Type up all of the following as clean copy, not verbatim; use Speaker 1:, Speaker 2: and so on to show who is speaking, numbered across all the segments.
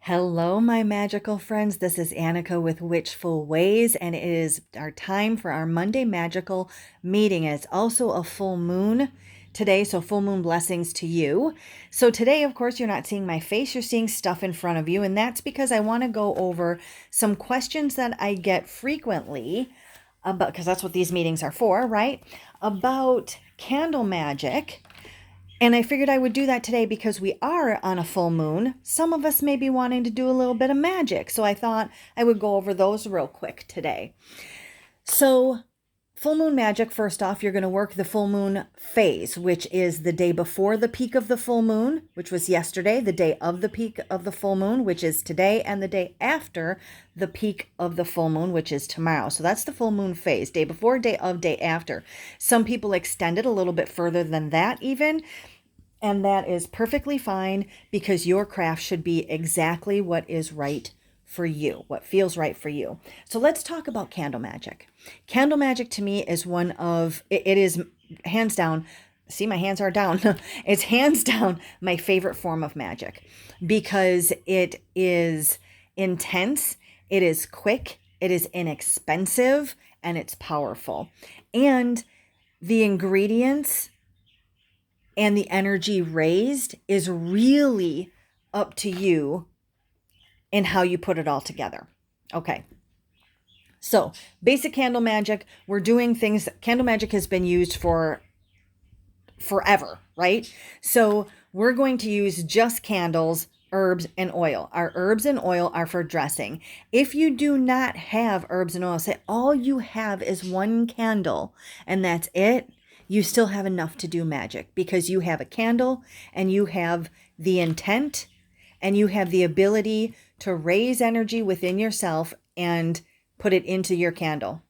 Speaker 1: Hello, my magical friends. This is Annika with Witchful Ways, and it is our time for our Monday magical meeting. It's also a full moon today, so full moon blessings to you. So today, of course, you're not seeing my face, you're seeing stuff in front of you, and that's because I want to go over some questions that I get frequently about, because that's what these meetings are for, right? About candle magic. And I figured I would do that today because we are on a full moon. Some of us may be wanting to do a little bit of magic. So I thought I would go over those real quick today. So full moon magic, first off, you're going to work the full moon phase, which is the day before the peak of the full moon, which was yesterday, the day of the peak of the full moon, which is today, and the day after the peak of the full moon, which is tomorrow. So that's the full moon phase, day before, day of, day after. Some people extend it a little bit further than that even. And that is perfectly fine because your craft should be exactly what is right for you, what feels right for you. So let's talk about candle magic. Candle magic to me is it is hands down, see my hands are down, it's hands down my favorite form of magic because it is intense, it is quick, it is inexpensive, and it's powerful. And the ingredients and the energy raised is really up to you and how you put it all together. Okay. So basic candle magic, we're doing things. Candle magic has been used for forever, right? So we're going to use just candles, herbs, and oil. Our herbs and oil are for dressing. If you do not have herbs and oil, say all you have is one candle and that's it, you still have enough to do magic because you have a candle and you have the intent and you have the ability to raise energy within yourself and put it into your candle.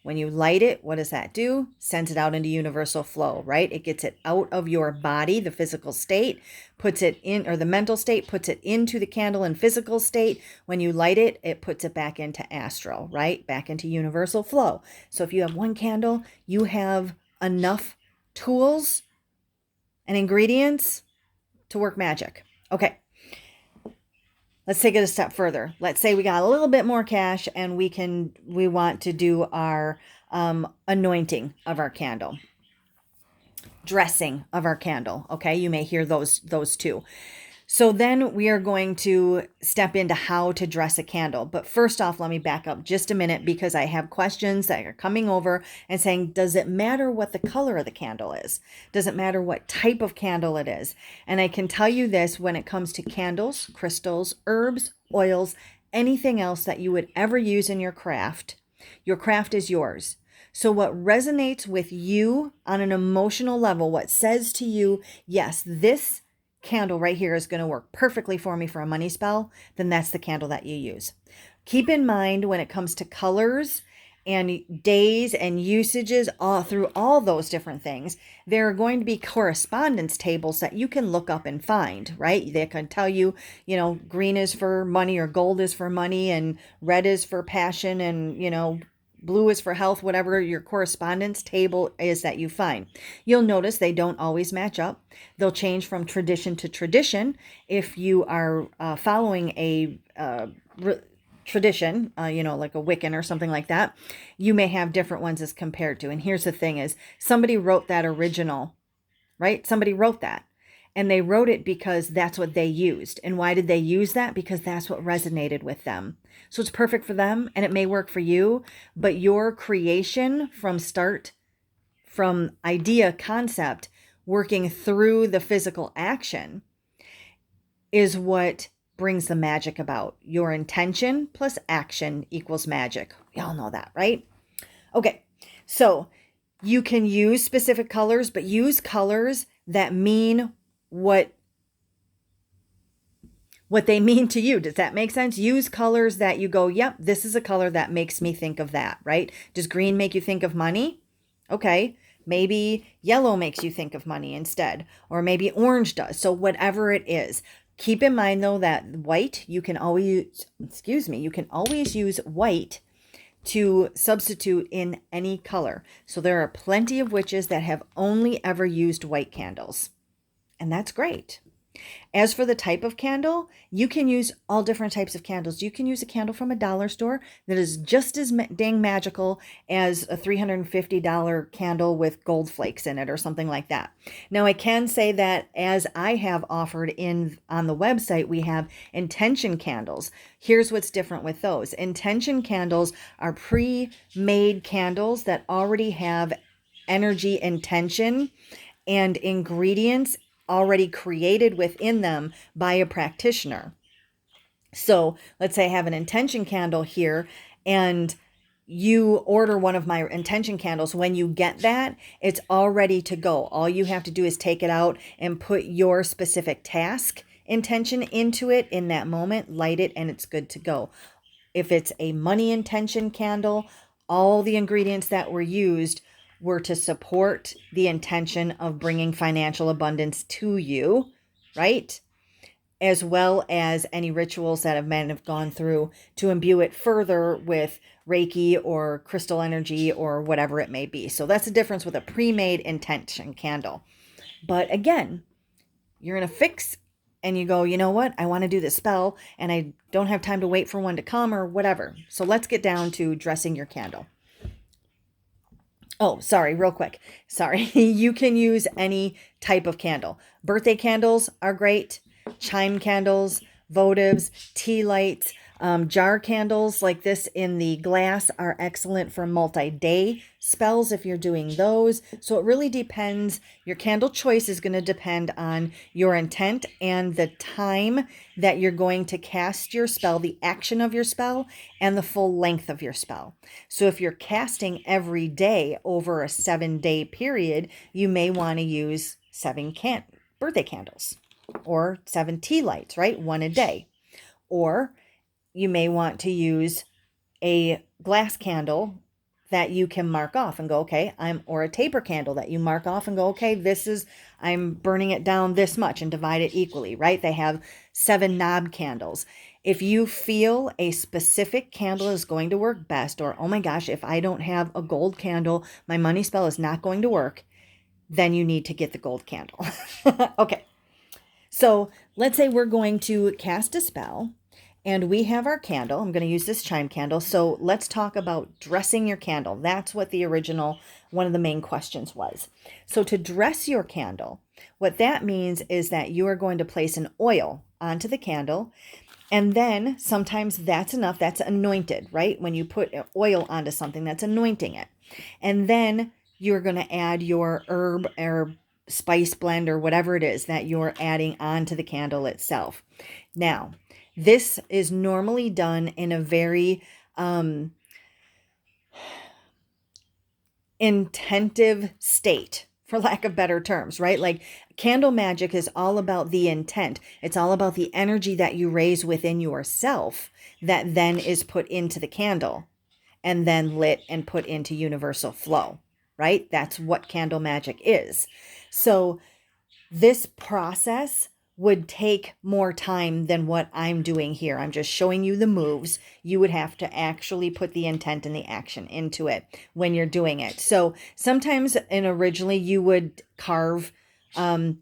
Speaker 1: When you light it, what does that do? Sends it out into universal flow, right? It gets it out of your body, the physical state, puts it in, or the mental state, puts it into the candle in physical state. When you light it, it puts it back into astral, right? Back into universal flow. So if you have one candle, you have enough tools and ingredients to work magic. Okay. Let's take it a step further. Let's say we got a little bit more cash and we want to do our anointing of our candle, dressing of our candle. Okay, you may hear those two. So then we are going to step into how to dress a candle. But first off, let me back up just a minute because I have questions that are coming over and saying, does it matter what the color of the candle is? Does it matter what type of candle it is? And I can tell you this, when it comes to candles, crystals, herbs, oils, anything else that you would ever use in your craft is yours. So what resonates with you on an emotional level, what says to you, yes, this candle right here is going to work perfectly for me for a money spell, then that's the candle that you use. Keep in mind when it comes to colors and days and usages through all those different things, there are going to be correspondence tables that you can look up and find, right? They can tell you, green is for money or gold is for money and red is for passion and, blue is for health, whatever your correspondence table is that you find. You'll notice they don't always match up. They'll change from tradition to tradition. If you are following a tradition, like a Wiccan or something like that, you may have different ones as compared to. And here's the thing is, somebody wrote that original, right? Somebody wrote that. And they wrote it because that's what they used. And why did they use that? Because that's what resonated with them. So it's perfect for them and it may work for you, but your creation from idea, concept, working through the physical action is what brings the magic about. Your intention plus action equals magic. We all know that, right? Okay, so you can use specific colors, but use colors that mean what they mean to you. Does that make sense? Use colors that you go, yep, this is a color that makes me think of that, right? Does green make you think of money? Okay, maybe yellow makes you think of money instead, or maybe orange does. So whatever it is. Keep in mind though that white, you can always use white to substitute in any color. So there are plenty of witches that have only ever used white candles. And that's great. As for the type of candle, you can use all different types of candles. You can use a candle from a dollar store that is just as dang magical as a $350 candle with gold flakes in it or something like that. Now, I can say that as I have offered on the website, we have intention candles. Here's what's different with those. Intention candles are pre-made candles that already have energy intention and ingredients already created within them by a practitioner. So let's say I have an intention candle here and you order one of my intention candles. When you get that, it's all ready to go. All you have to do is take it out and put your specific task intention into it in that moment, light it, and it's good to go. If it's a money intention candle, all the ingredients that were used were to support the intention of bringing financial abundance to you, right? As well as any rituals that men have gone through to imbue it further with Reiki or crystal energy or whatever it may be. So that's the difference with a pre-made intention candle. But again, you're in a fix and you go, you know what? I want to do this spell and I don't have time to wait for one to come or whatever. So let's get down to dressing your candle. Oh, sorry, real quick. Sorry. You can use any type of candle. Birthday candles are great. Chime candles, votives, tea lights, jar candles like this in the glass are excellent for multi-day spells if you're doing those. So it really depends. Your candle choice is going to depend on your intent and the time that you're going to cast your spell, the action of your spell, and the full length of your spell. So if you're casting every day over a 7-day period, you may want to use 7 birthday candles or 7 tea lights, right? 1 a day. Or you may want to use a glass candle that you can mark off and go, okay, or a taper candle that you mark off and go, okay, I'm burning it down this much and divide it equally, right? They have 7 knob candles. If you feel a specific candle is going to work best, or, oh my gosh, if I don't have a gold candle, my money spell is not going to work, then you need to get the gold candle. Okay. So let's say we're going to cast a spell and we have our candle. I'm going to use this chime candle. So let's talk about dressing your candle. That's what one of the main questions was. So to dress your candle, what that means is that you are going to place an oil onto the candle. And then sometimes that's enough. That's anointed, right? When you put oil onto something, that's anointing it. And then you're going to add your herb or spice blend or whatever it is that you're adding onto the candle itself. Now, this is normally done in a very intentive state, for lack of better terms, right? Like candle magic is all about the intent. It's all about the energy that you raise within yourself that then is put into the candle and then lit and put into universal flow, right? That's what candle magic is. So this process would take more time than what I'm doing here. I'm just showing you the moves. You would have to actually put the intent and the action into it when you're doing it. So sometimes, and originally you would carve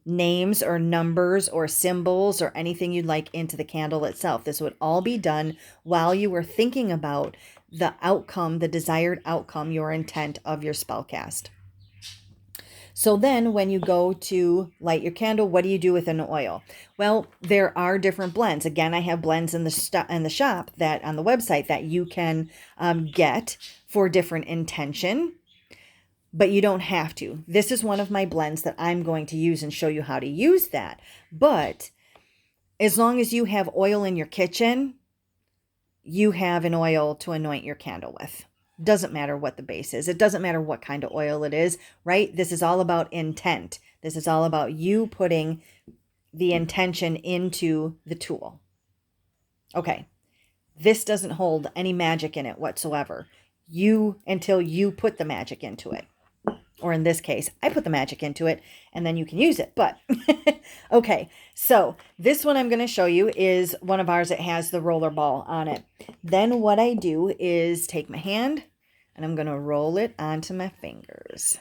Speaker 1: names or numbers or symbols or anything you'd like into the candle itself. This would all be done while you were thinking about the outcome, the desired outcome, your intent of your spell cast. So then when you go to light your candle, what do you do with an oil? Well, there are different blends. Again, I have blends in the shop that on the website that you can get for different intention, but you don't have to. This is one of my blends that I'm going to use and show you how to use that. But as long as you have oil in your kitchen, you have an oil to anoint your candle with. Doesn't matter what the base is. It doesn't matter what kind of oil it is, right? This is all about intent. This is all about you putting the intention into the tool. Okay. This doesn't hold any magic in it whatsoever. Until you put the magic into it. Or in this case, I put the magic into it and then you can use it. But okay, so this one I'm going to show you is one of ours that has the roller ball on it. Then what I do is take my hand and I'm going to roll it onto my fingers.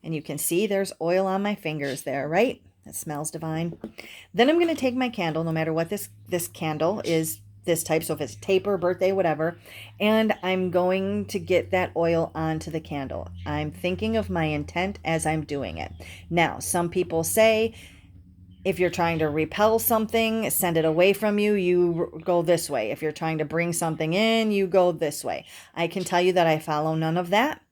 Speaker 1: And you can see there's oil on my fingers there, right? It smells divine. Then I'm going to take my candle, no matter what this candle is, this type, so if it's taper, birthday, whatever, and I'm going to get that oil onto the candle. I'm thinking of my intent as I'm doing it. Now, some people say if you're trying to repel something, send it away from you, you go this way. If you're trying to bring something in, you go this way. I can tell you that I follow none of that.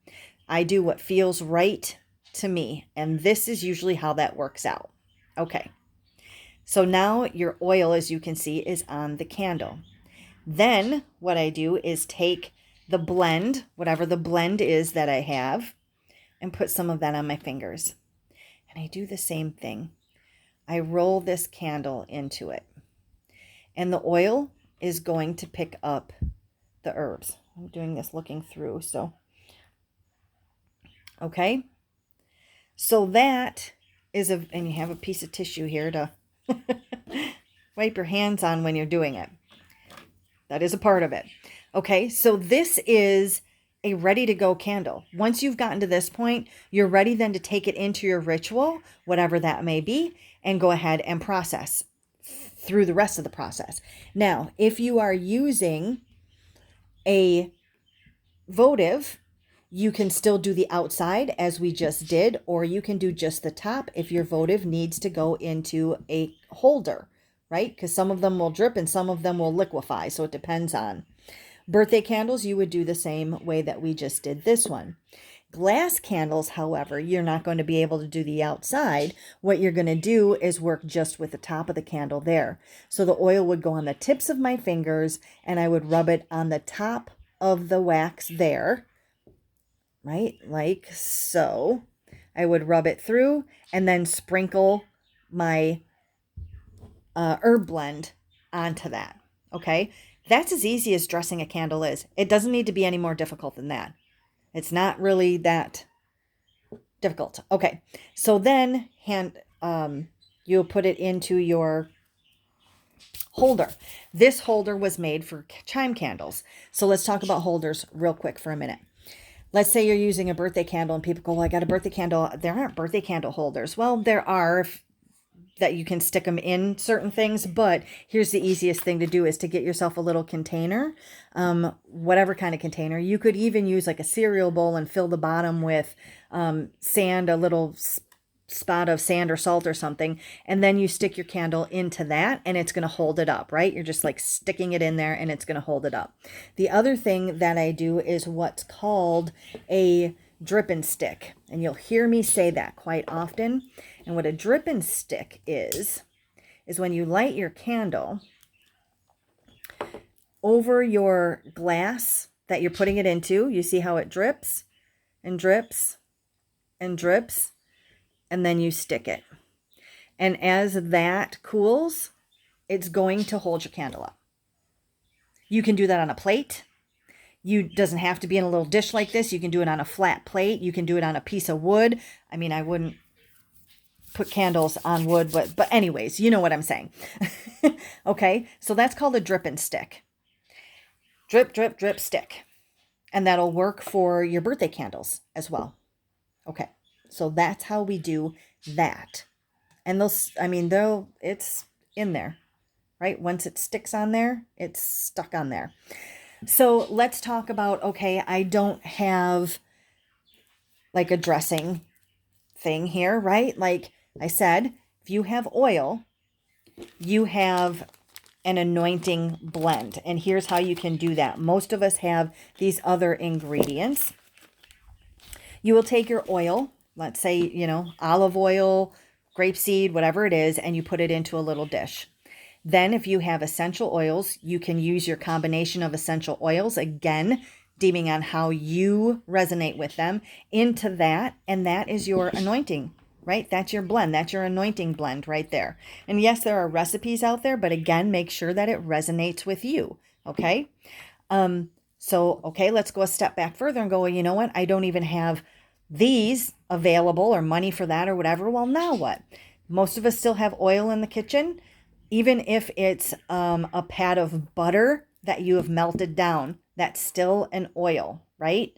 Speaker 1: I do what feels right to me, and this is usually how that works out. Okay. So now your oil, as you can see, is on the candle. Then what I do is take the blend, whatever the blend is that I have, and put some of that on my fingers. And I do the same thing. I roll this candle into it. And the oil is going to pick up the herbs. I'm doing this looking through, so. Okay. So that is and you have a piece of tissue here to wipe your hands on when you're doing it. That is a part of it. Okay, so this is a ready to go candle. Once you've gotten to this point, you're ready then to take it into your ritual, whatever that may be, and go ahead and process through the rest of the process. Now, if you are using a votive, you can still do the outside as we just did, or you can do just the top if your votive needs to go into a holder, right? Because some of them will drip and some of them will liquefy, so it depends on. Birthday candles, you would do the same way that we just did this one. Glass candles, however, you're not going to be able to do the outside. What you're going to do is work just with the top of the candle there. So the oil would go on the tips of my fingers and I would rub it on the top of the wax there, right? Like so. I would rub it through and then sprinkle my herb blend onto that. Okay. That's as easy as dressing a candle is. It doesn't need to be any more difficult than that. It's not really that difficult. Okay. So then you'll put it into your holder. This holder was made for chime candles. So let's talk about holders real quick for a minute. Let's say you're using a birthday candle and people go, well, I got a birthday candle. There aren't birthday candle holders. Well, there are that you can stick them in certain things, but here's the easiest thing to do is to get yourself a little container, whatever kind of container. You could even use like a cereal bowl and fill the bottom with sand, a little spot of sand or salt or something, and then you stick your candle into that and it's going to hold it up, right? You're just like sticking it in there and it's going to hold it up. The other thing that I do is what's called a drip and stick, and you'll hear me say that quite often. And what a drip and stick is when you light your candle over your glass that you're putting it into, you see how it drips and drips and drips, and then you stick it. And as that cools, it's going to hold your candle up. You can do that on a plate. Doesn't have to be in a little dish like this. You can do it on a flat plate. You can do it on a piece of wood. I mean, I wouldn't put candles on wood, but anyways, you know what I'm saying. Okay, so that's called a drip and stick. Drip, drip, drip, stick. And that'll work for your birthday candles as well. Okay, so that's how we do that. And it's in there, right? Once it sticks on there, it's stuck on there. So let's talk about, okay, I don't have like a dressing thing here, right? Like I said, if you have oil, you have an anointing blend. And here's how you can do that. Most of us have these other ingredients. You will take your oil, let's say, olive oil, grapeseed, whatever it is, and you put it into a little dish. Then if you have essential oils, you can use your combination of essential oils, again, deeming on how you resonate with them, into that, and that is your anointing, right? That's your blend. That's your anointing blend right there. And yes, there are recipes out there, but again, make sure that it resonates with you, okay? Okay, let's go a step back further and go, well, you know what? I don't even have these available or money for that or whatever. Well, now what? Most of us still have oil in the kitchen. Even if it's a pat of butter that you have melted down, that's still an oil, right?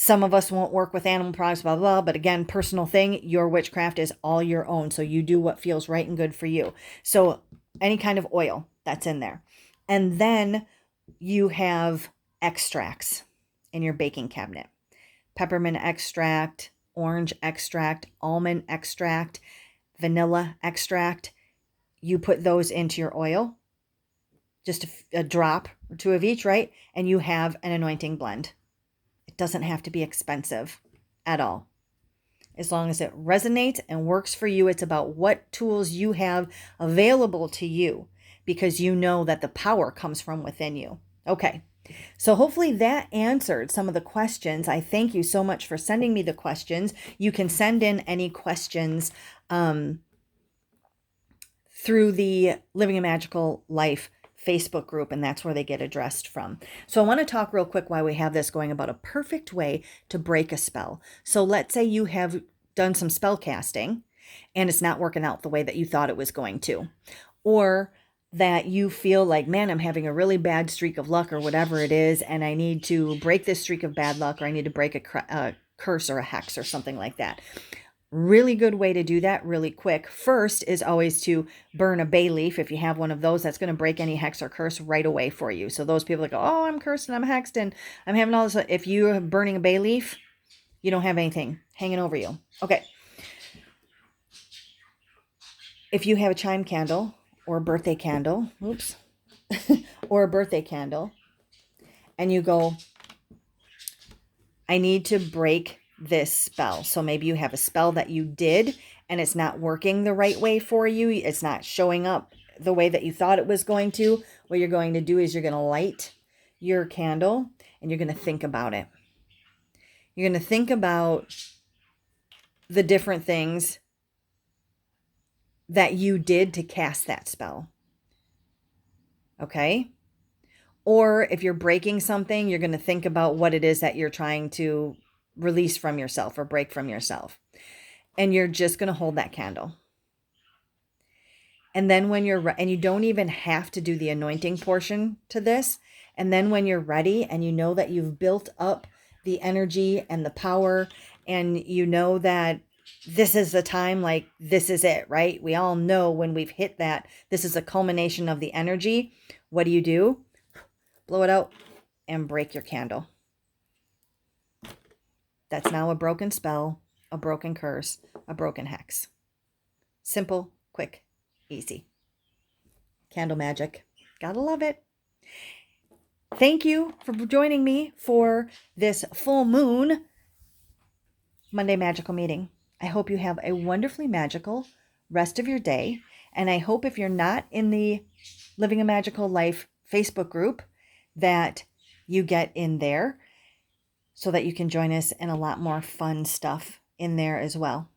Speaker 1: Some of us won't work with animal products, blah, blah, blah. But again, personal thing, your witchcraft is all your own. So you do what feels right and good for you. So any kind of oil that's in there. And then you have extracts in your baking cabinet. Peppermint extract, orange extract, almond extract, vanilla extract. You put those into your oil, just a drop or two of each, right? And you have an anointing blend. It doesn't have to be expensive at all. As long as it resonates and works for you, it's about what tools you have available to you, because you know that the power comes from within you. Okay. So hopefully that answered some of the questions. I thank you so much for sending me the questions. You can send in any questions through the Living a Magical Life Facebook group, and that's where they get addressed from. So I want to talk real quick while we have this going about a perfect way to break a spell. So let's say you have done some spell casting and it's not working out the way that you thought it was going to, or that you feel like, man, I'm having a really bad streak of luck or whatever it is, and I need to break this streak of bad luck, or I need to break a curse or a hex or something like that. Really good way to do that really quick. First is always to burn a bay leaf. If you have one of those, that's going to break any hex or curse right away for you. So those people that go, oh, I'm cursed and I'm hexed and I'm having all this. If you're burning a bay leaf, you don't have anything hanging over you. Okay. If you have a chime candle or a birthday candle, or a birthday candle, and you go, I need to break this spell. So maybe you have a spell that you did and it's not working the right way for you. It's not showing up the way that you thought it was going to. What you're going to do is you're going to light your candle and you're going to think about it. You're going to think about the different things that you did to cast that spell. Okay? Or if you're breaking something, you're going to think about what it is that you're trying to release from yourself or break from yourself. And you're just going to hold that candle. And then when you're and you don't even have to do the anointing portion to this. And then when you're ready and you know that you've built up the energy and the power, and you know that this is the time, like this is it, right? We all know when we've hit that, this is a culmination of the energy. What do? Blow it out and break your candle. That's now a broken spell, a broken curse, a broken hex. Simple, quick, easy. Candle magic. Gotta love it. Thank you for joining me for this full moon Monday magical meeting. I hope you have a wonderfully magical rest of your day. And I hope if you're not in the Living a Magical Life Facebook group, that you get in there so that you can join us in a lot more fun stuff in there as well.